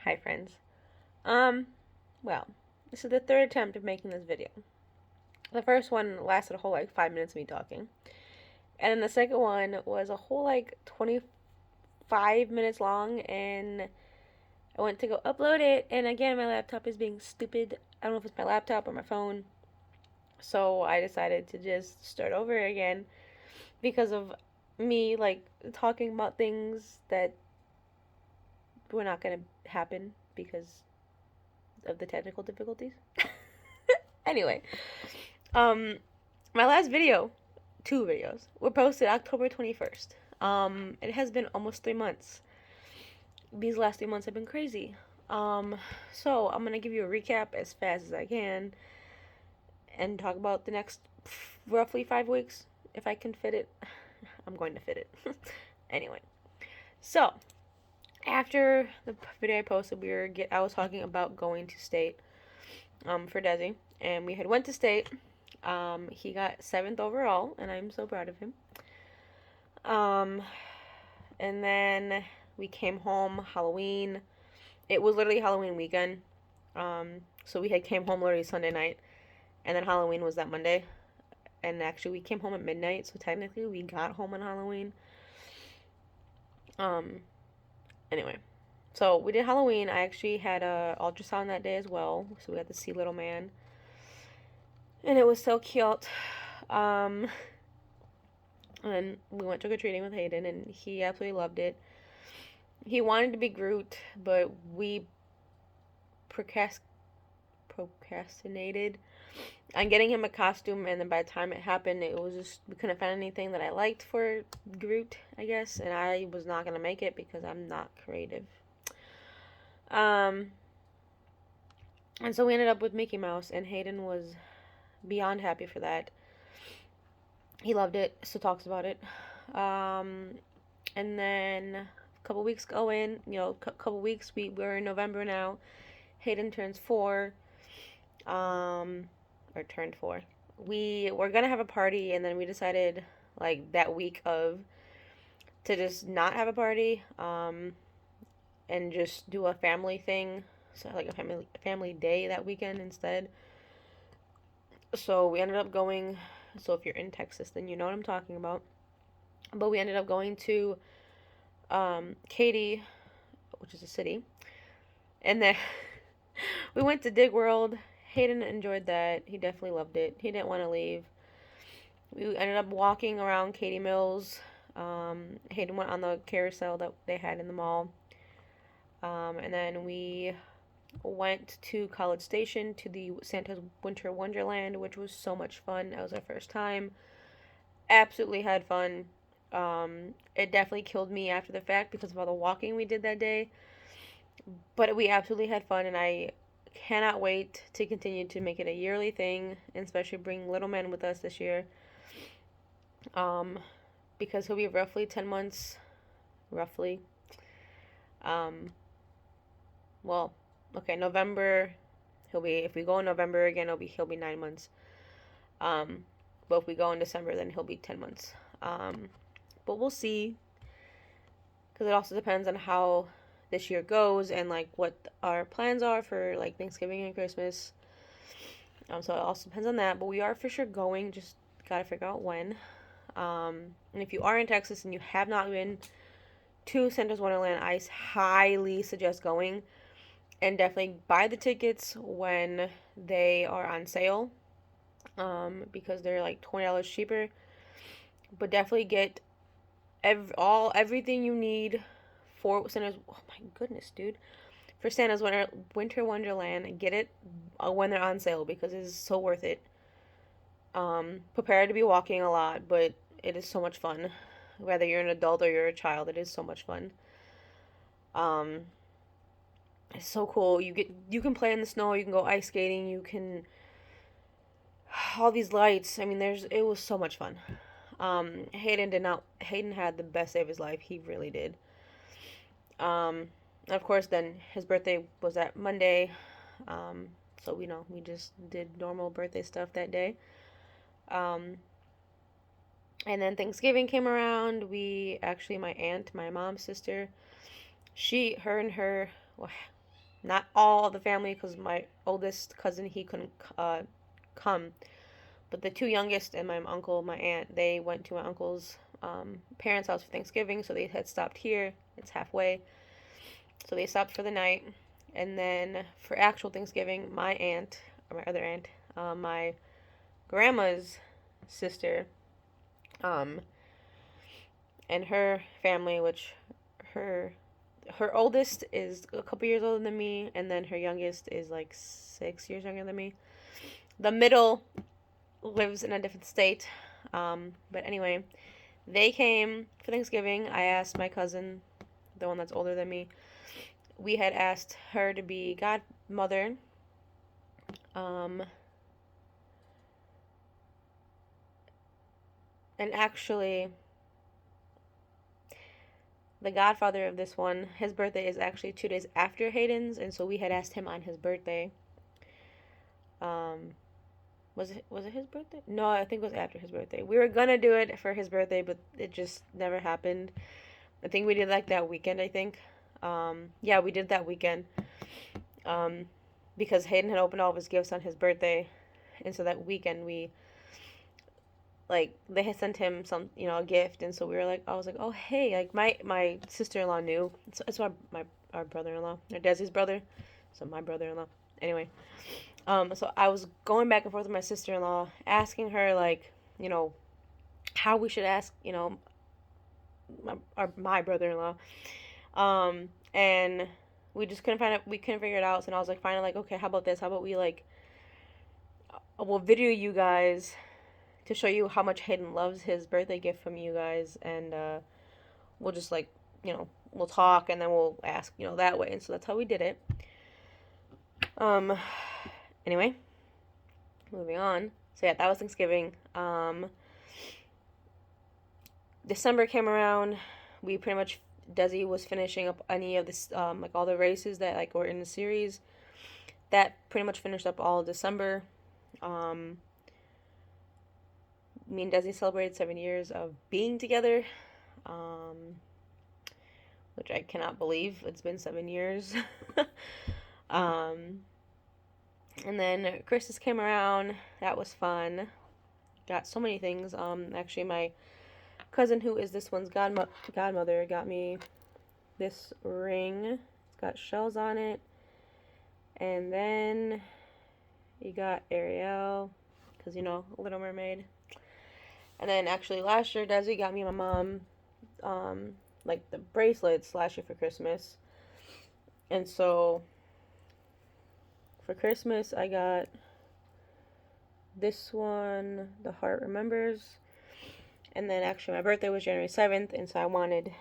Hi friends. Um, well, this is the third attempt of making this video. The first one lasted a whole 5 minutes of me talking. And then the second one was a whole 25 minutes long, and I went to go upload it, and again my laptop is being stupid. I don't know if it's my laptop or my phone. So I decided to just start over again because of me talking about things that were not gonna happen because of the technical difficulties. Anyway, um, my last video, two videos, were posted October 21st. It has been almost 3 months. These last 3 months have been crazy. Um, so I'm gonna give you a recap as fast as I can and talk about the next roughly 5 weeks if I can fit it. I'm going to fit it. Anyway, so after the video I posted, I was talking about going to state for Desi, and we had went to state. He got 7th overall, and I'm so proud of him. Um, and then we came home Halloween. It was literally Halloween weekend. So we had came home literally Sunday night, and then Halloween was that Monday. And actually, we came home at midnight, so technically we got home on Halloween. Um, anyway, so we did Halloween. I actually had a ultrasound that day as well, so we got to see little man, and it was so cute. And then we went trick or treating with Hayden, and he absolutely loved it. He wanted to be Groot, but we procrastinated on getting him a costume, and then by the time it happened, it was just we couldn't find anything that I liked for Groot, I guess, and I was not gonna make it because I'm not creative. Um, and so we ended up with Mickey Mouse, and Hayden was beyond happy for that. He loved it, still talks about it. And then a couple weeks going, couple weeks, we're in November now. Hayden turns 4, or turned 4. We were gonna have a party, and then we decided that week of to just not have a party, and just do a family thing, so a family day that weekend instead. So we ended up going. So if you're in Texas, then you know what I'm talking about. But we ended up going to Katy, which is a city, and then we went to Dig World. Hayden enjoyed that. He definitely loved it. He didn't want to leave. We ended up walking around Katy Mills. Hayden went on the carousel that they had in the mall. And then we went to College Station to the Santa's Winter Wonderland, which was so much fun. That was our first time. Absolutely had fun. It definitely killed me after the fact because of all the walking we did that day. But we absolutely had fun, and I cannot wait to continue to make it a yearly thing, and especially bring little man with us this year. Because he'll be roughly 10 months. Roughly. Well, okay, November. If we go in November again, he'll be 9 months. But if we go in December, then he'll be 10 months. But we'll see, because it also depends on how this year goes and what our plans are for Thanksgiving and Christmas. So it also depends on that. But we are for sure going. Just gotta figure out when. And if you are in Texas and you have not been to Santa's Wonderland, I highly suggest going. And definitely buy the tickets when they are on sale, because they're $20 cheaper. But definitely get everything you need for Santa's. Oh my goodness, dude! For Santa's Winter Wonderland, get it when they're on sale because it is so worth it. Prepare to be walking a lot, but it is so much fun. Whether you're an adult or you're a child, it is so much fun. It's so cool. You can play in the snow. You can go ice skating. You can all these lights. I mean, it was so much fun. Hayden had the best day of his life. He really did. Of course, then his birthday was that Monday. So we just did normal birthday stuff that day. And then Thanksgiving came around. My aunt, my mom's sister, her and her, well, Not all of the family, because my oldest cousin, he couldn't come. But the two youngest and my uncle, my aunt, they went to my uncle's parents' house for Thanksgiving, so they had stopped here. It's halfway. So they stopped for the night. And then for actual Thanksgiving, my aunt, or my other aunt, my grandma's sister, um, and her family, which her her oldest is a couple years older than me, and then her youngest is like 6 years younger than me. The middle lives in a different state. But anyway, they came for Thanksgiving. I asked my cousin, the one that's older than me, we had asked her to be godmother. Um, and actually, the godfather of this one, his birthday is actually 2 days after Hayden's, and so we had asked him on his birthday. Um, was it his birthday? No, I think it was after his birthday. We were gonna do it for his birthday, but it just never happened. I think we did like that weekend. I think, yeah, we did that weekend. Um, because Hayden had opened all of his gifts on his birthday, and so that weekend we like they had sent him some a gift, and so we were like, I was like, oh hey, like my sister-in-law knew. It's my our brother-in-law, or Desi's brother, so my brother-in-law. Anyway, so I was going back and forth with my sister-in-law, asking her like, how we should ask, my brother-in-law, and we just couldn't find it. We couldn't figure it out. So I was like, finally, like, okay, how about this? How about we like, we'll video you guys to show you how much Hayden loves his birthday gift from you guys, and we'll just like, we'll talk and then we'll ask, that way. And so that's how we did it. Anyway, moving on. So yeah, that was Thanksgiving. December came around. We pretty much Desi was finishing up any of this, like all the races that like were in the series. That pretty much finished up all of December. Me and Desi celebrated 7 years of being together, which I cannot believe. It's been 7 years. And then Christmas came around. That was fun. Got so many things. Actually, my cousin, who is this one's godmother, got me this ring. It's got shells on it. And then you got Ariel, because, Little Mermaid. And then actually last year, Desi got me and my mom, like the bracelets last year for Christmas. And so for Christmas, I got this one, The Heart Remembers. And then actually my birthday was January 7th, and so I wanted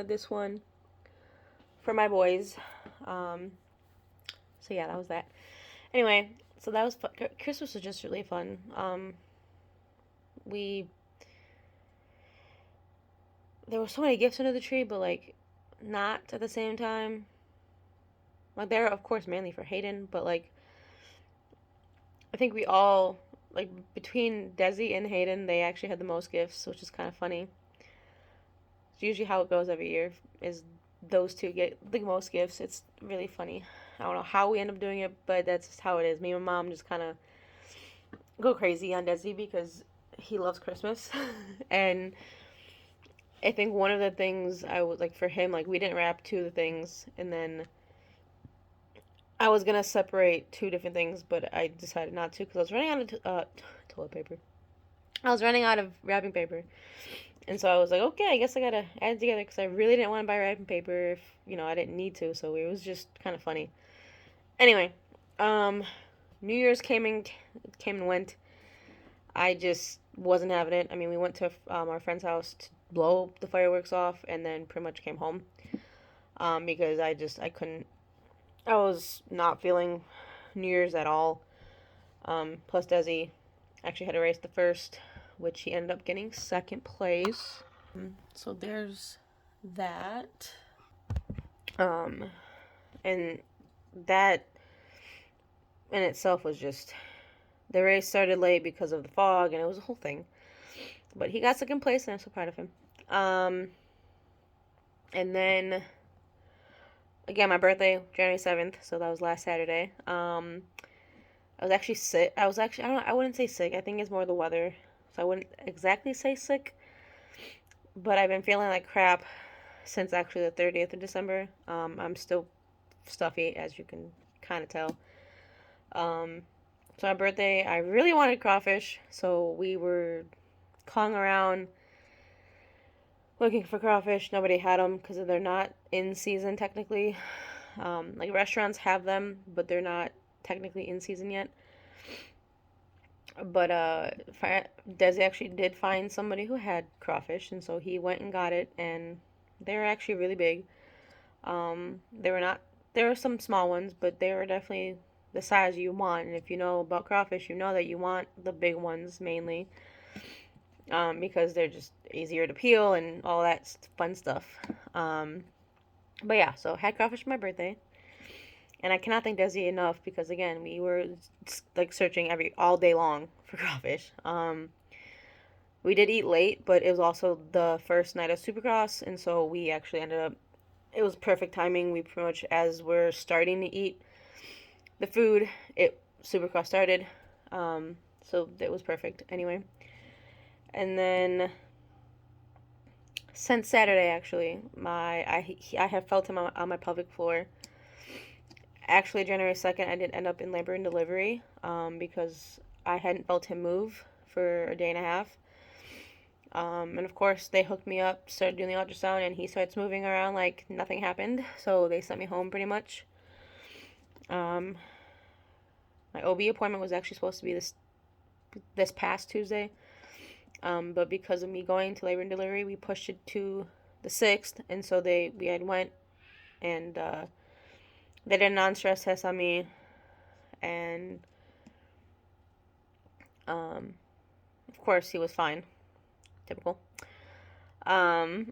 this one for my boys. So yeah, that was that. Anyway, so that was fun. Christmas was just really fun. There were so many gifts under the tree, but like not at the same time. Like they're of course mainly for Hayden, but like I think we all, like between Desi and Hayden, they actually had the most gifts, which is kind of funny. It's usually how it goes every year, is those two get the most gifts. It's really funny. I don't know how we end up doing it, but that's just how it is. Me and my mom just kind of go crazy on Desi because he loves Christmas. And I think one of the things I was like, for him, like we didn't wrap two of the things, and then I was gonna separate two different things, but I decided not to because I was running out of toilet paper. I was running out of wrapping paper, and so I was like, okay, I guess I gotta add it together because I really didn't want to buy wrapping paper if I didn't need to. So it was just kind of funny. Anyway, New Year's came and went. I just wasn't having it. I mean, we went to our friend's house to blow the fireworks off, and then pretty much came home because I couldn't. I was not feeling New Year's at all. Plus, Desi actually had a race the first, which he ended up getting second place. So there's that. And that in itself was just, the race started late because of the fog, and it was a whole thing. But he got second place, and I'm so proud of him. And then again, my birthday, January 7th, so that was last Saturday. I was actually sick. I wouldn't say sick. I think it's more the weather. So I wouldn't exactly say sick, but I've been feeling like crap since actually the 30th of December. I'm still stuffy, as you can kind of tell. Um, so my birthday, I really wanted crawfish, so we were calling around looking for crawfish. Nobody had them because they're not in season technically. Like restaurants have them, but they're not technically in season yet. But Desi actually did find somebody who had crawfish, and so he went and got it, and they were actually really big. They were not. There were some small ones, but they were definitely the size you want. And if you know about crawfish, you know that you want the big ones mainly, because they're just easier to peel and all that fun stuff. Um, but yeah, so had crawfish for my birthday. And I cannot thank Desi enough because again, we were like searching all day long for crawfish. We did eat late, but it was also the first night of Supercross, and so we actually ended up. It was perfect timing. We pretty much, as we're starting to eat the food, Supercross started, so it was perfect. Anyway, and then since Saturday, actually, I have felt him on my pelvic floor. Actually, January 2nd, I did end up in labor and delivery, because I hadn't felt him move for a day and a half. And of course, they hooked me up, started doing the ultrasound, and he starts moving around like nothing happened. So they sent me home pretty much. My OB appointment was actually supposed to be this past Tuesday, but because of me going to labor and delivery, we pushed it to the 6th, and so we had went and they did a non-stress test on me, and of course he was fine, typical. So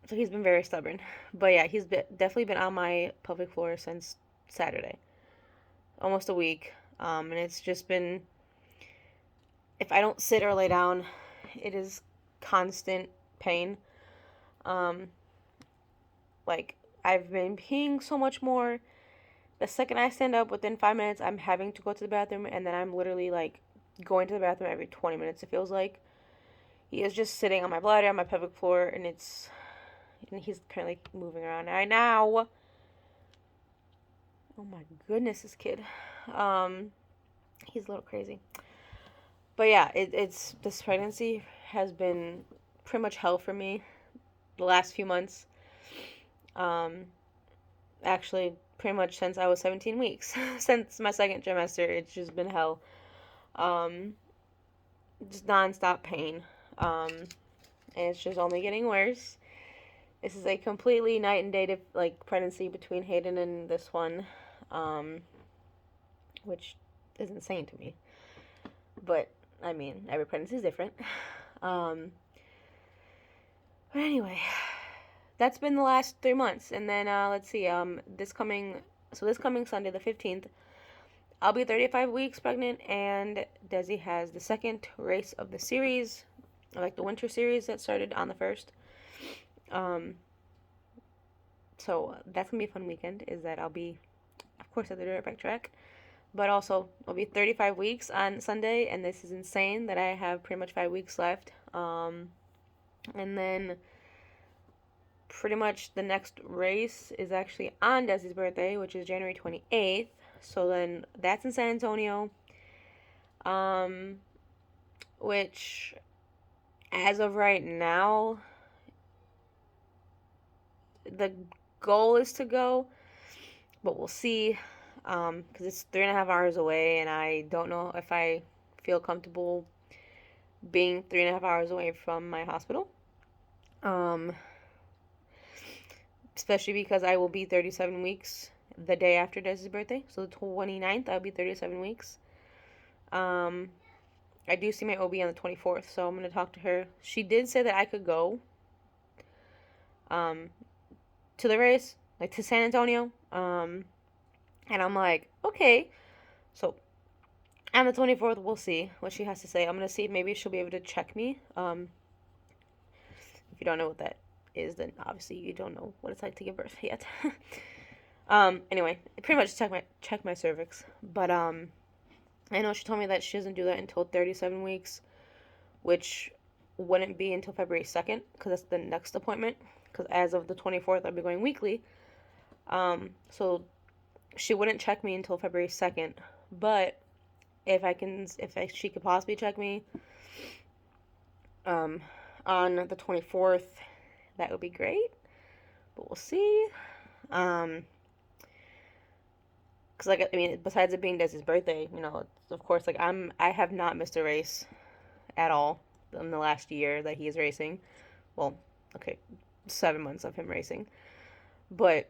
he's been very stubborn, but yeah, definitely been on my pelvic floor since Saturday, almost a week. And it's just been, if I don't sit or lay down, it is constant pain. Um, like I've been peeing so much more. The second I stand up, within 5 minutes, I'm having to go to the bathroom, and then I'm literally like going to the bathroom every 20 minutes. It feels like he is just sitting on my bladder, on my pelvic floor, and he's currently moving around right now. Oh my goodness, this kid. He's a little crazy. But yeah, it's this pregnancy has been pretty much hell for me the last few months. Actually, pretty much since I was 17 weeks. Since my second trimester, it's just been hell. Just nonstop pain. And it's just only getting worse. This is a completely night and day like pregnancy between Hayden and this one, which is insane to me. But I mean, every pregnancy is different. But anyway, that's been the last 3 months, and then let's see. This coming Sunday, the 15th, I'll be 35 weeks pregnant, and Desi has the second race of the series, like the winter series that started on the 1st. So that's gonna be a fun weekend. Is that I'll be, of course, at the dirt bike track, but also I'll be 35 weeks on Sunday, and this is insane that I have pretty much 5 weeks left. And then pretty much the next race is actually on Desi's birthday, which is January 28th. So then that's in San Antonio. Which, as of right now, the goal is to go, but we'll see. Because it's 3.5 hours away, and I don't know if I feel comfortable being 3.5 hours away from my hospital. Especially because I will be 37 weeks the day after Desi's birthday. So the 29th, I'll be 37 weeks. I do see my OB on the 24th, so I'm going to talk to her. She did say that I could go to the race, like to San Antonio. And I'm like, okay. So on the 24th, we'll see what she has to say. I'm going to see if maybe she'll be able to check me. If you don't know what that is, then obviously you don't know what it's like to give birth yet. Anyway, pretty much check my cervix. But I know she told me that she doesn't do that until 37 weeks, which wouldn't be until February 2nd, because that's the next appointment. Because as of the 24th, I'll be going weekly. So she wouldn't check me until February 2nd. But she could possibly check me on the 24th, that would be great. But we'll see. Cause like, I mean, besides it being Desi's birthday, of course, like I have not missed a race at all in the last year that he is racing. Well, okay, 7 months of him racing, but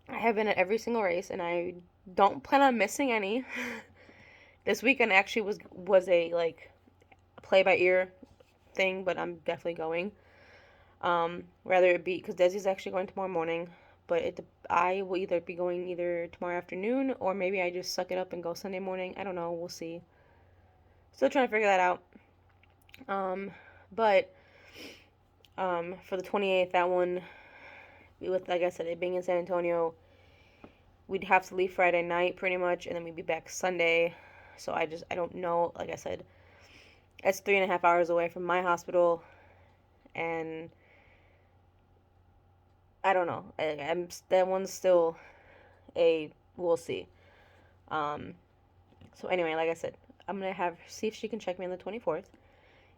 I have been at every single race, and I don't plan on missing any. This weekend actually was a like play by ear thing, but I'm definitely going. Rather it be because Desi's actually going tomorrow morning, but I will either be going either tomorrow afternoon, or maybe I just suck it up and go Sunday morning. I don't know. We'll see. Still trying to figure that out. But for the 28th, that one, with, like I said, it being in San Antonio, we'd have to leave Friday night pretty much, and then we'd be back Sunday. So I don't know. Like I said, it's 3.5 hours away from my hospital, and I don't know. That one's still we'll see. So anyway, like I said, I'm gonna see if she can check me on the 24th.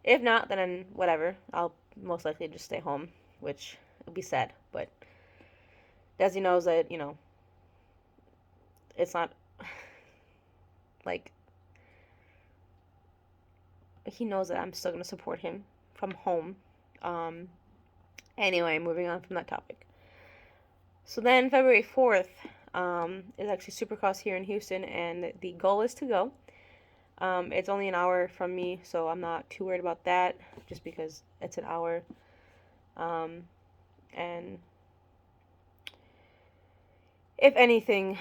If not, then whatever. I'll most likely just stay home, which would be sad. But Desi knows that it's not like he knows that I'm still gonna support him from home. Anyway, moving on from that topic. So then February 4th is actually Supercross here in Houston, and the goal is to go. It's only an hour from me, so I'm not too worried about that, just because it's an hour. And if anything,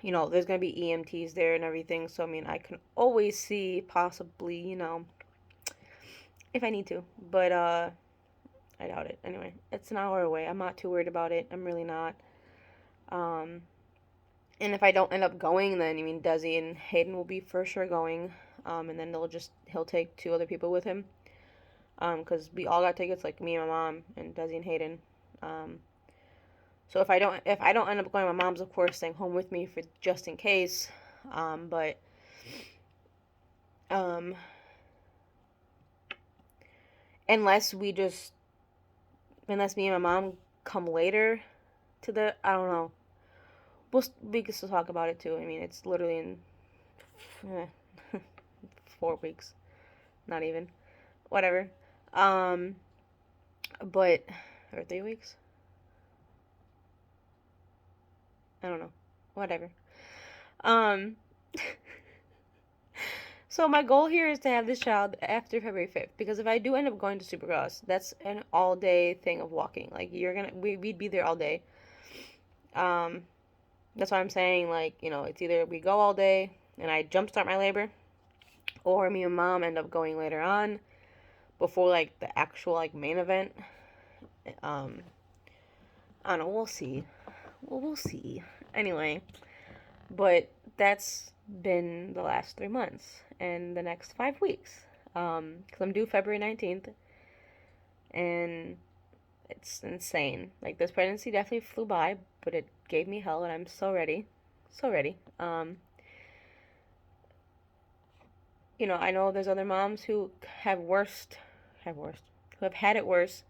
there's going to be EMTs there and everything, so I mean, I can always see possibly, if I need to, but I doubt it. Anyway, it's an hour away. I'm not too worried about it. I'm really not. And if I don't end up going, then, Desi and Hayden will be for sure going. And then he'll take 2 other people with him. Because we all got tickets, like me and my mom and Desi and Hayden. So if I don't end up going, my mom's, of course, staying home with me for just in case. But unless me and my mom come later to I don't know. We can still talk about it too. I mean, it's literally in 4 weeks, not even, whatever. But or 3 weeks. I don't know, whatever. So my goal here is to have this child after February 5th, because if I do end up going to Supercross, that's an all day thing of walking. Like we'd be there all day. That's why I'm saying, like, it's either we go all day and I jumpstart my labor, or me and mom end up going later on before, like, the actual, like, main event. I don't know. We'll see. We'll see. Anyway, but that's been the last 3 months and the next 5 weeks. Because I'm due February 19th, and it's insane. Like, this pregnancy definitely flew by, but it gave me hell, and I'm so ready. So ready. I know there's other moms who who have had it worse.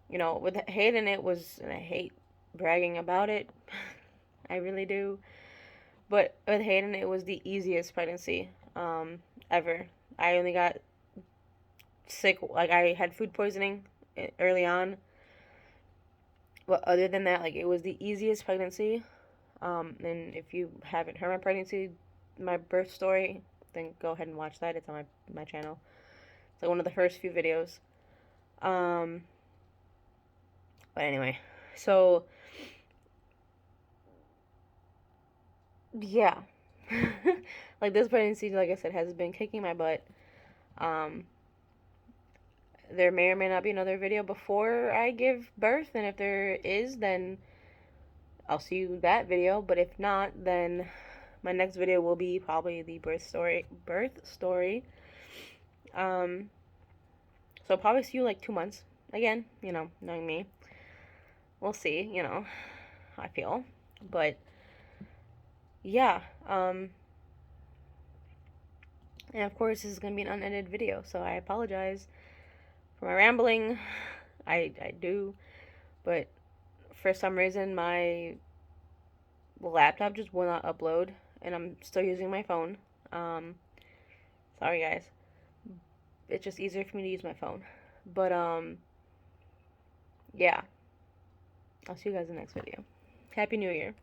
With Hayden, it was, and I hate bragging about it. I really do. But with Hayden, it was the easiest pregnancy ever. I only got sick, like, I had food poisoning early on. But other than that, like, it was the easiest pregnancy. And if you haven't heard my birth story, then go ahead and watch that. It's on my channel. It's like one of the first few videos. But anyway, so yeah. Like, this pregnancy, like I said, has been kicking my butt. There may or may not be another video before I give birth, and if there is, then I'll see you that video. But if not, then my next video will be probably the birth story. Um, so I'll probably see you in like 2 months. Again, knowing me. We'll see, how I feel. But yeah, and of course this is gonna be an unedited video, so I apologize for my rambling. I do, but for some reason my laptop just will not upload, and I'm still using my phone. Sorry guys. It's just easier for me to use my phone. But yeah. I'll see you guys in the next video. Happy New Year.